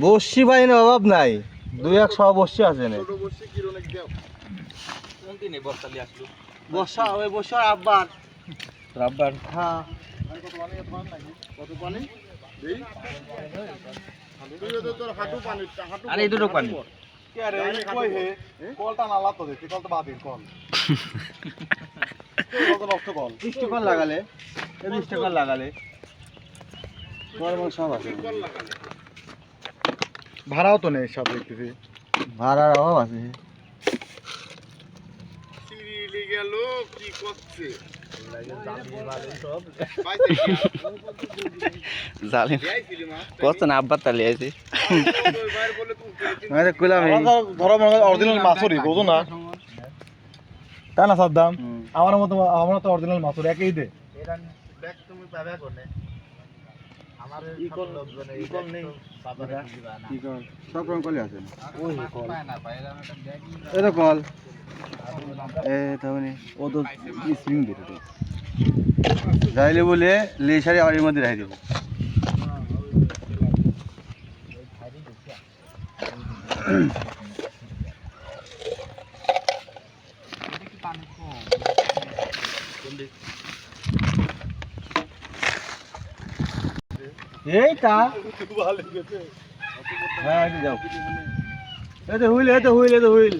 বসছি ভাই না অভাব নাই, 2-1 বসছি আছে না। বর্ষা ওই বর্ষার আব্বার রাব্বার। হ্যাঁ আরে এই দুটো পানি কলটা নালা তো দেখি, কল তো বাদির কল। কল লাগালে 20 টাকা লাগালে সব আছে। ভাড়াও তো নেই সব দেখতেছি, ভাড়ার অভাব আছে। কত না আব্বার তালি আছে অরিজিনাল মাছুরি বুঝো না, তাই না সাদ্দাম? আমার মতো আমরা তো অরিজিনাল মাছুর একই দে। সব রকম কলই আছে, এটা কল ও তো স্প্রিং দিতে যাইলে বলে লেসারি আর এর মধ্যে রাখি দেবো। এইটা হ্যাঁ যাও, এই তো হুইল, এই তো হুইল, এই তো হুইল।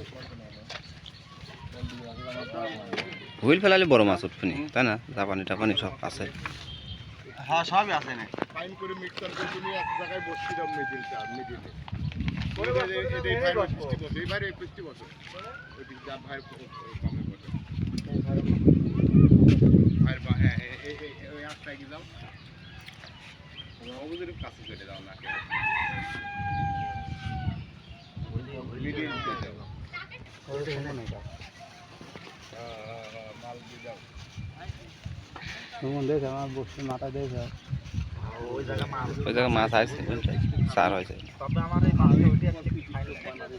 হুইল ফেলালে বড় মাছ উঠবে তাই না? জাপানি টাপানি সব আছে। হ্যাঁ সবই আছে না। ফাইন করে মিক্সার করে তুমি এক জায়গায় বসছি দাও মিডিলটা মিডিলে ওই এই ভাই 50 বছর এই ভাই 50 বছর ওই দিক যা ভাই কমে বছর ভাই হ্যাঁ এই ওই আটটায় গেলাম ওদের কাছে চলে দাও না মিডিল দিতে দাও ওই এখানে নাই দাও মাল দিয়ে দাও তোমার দেখ আমার বসে মাথা দেখ ওই জায়গা মাছ আছে সার হয়েছে। তবে আমার এই মাছ ওইটি একটা ফাইনাল পয়েন্ট আছে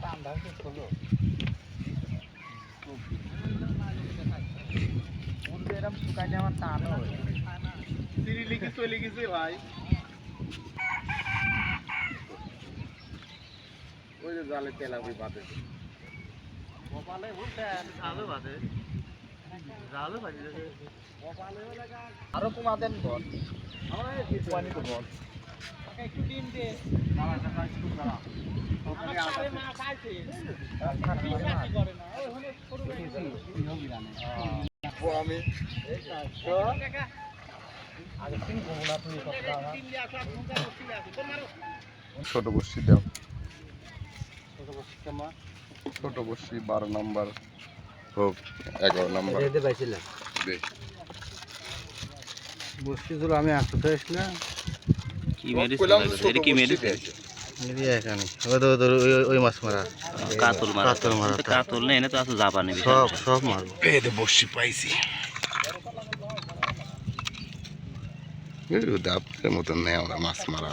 ঠান্ডা হচ্ছে চলো ওদের এরকম শুকাইলে আমার টান হয় সিরি লিখে চলে গেছে ভাই ওই যে জালে তেলাবি বাদে কপালে উঠেন জালে বাদে জালে বাদে কপালে লাগা আরো কমা দেন বল আমরা এই পানি তো বল একটু ডিম দে মালা টাকা একটু করা ওখানে আসারে মাছ আছে বিশ্বাসই করে না ওই হলে ছোট বেশি হবি না ও আমি এই কাজ কাকা আগে তিন গোলা তুমি কথা তিন দিয়ে আসা ফোনটা বসি আছে তোমারও ছোট বর্ষি দাও ছোট বসি কেমন ছোট বর্ষি 12 নাম্বার হোক 11 নাম্বার দিতে পাইছিলাম দে বসি গুলো আমি আসতে আসলাম কি মেরেছে এটা কি মেরেছে এই এখানে ওই মাছ মারা কাতল মারা কাতল না এনে তো আছে জাপানি সব মারবো এই দে বর্ষি পাইছি এই দাপের মতন নেই আমরা মাছ মারা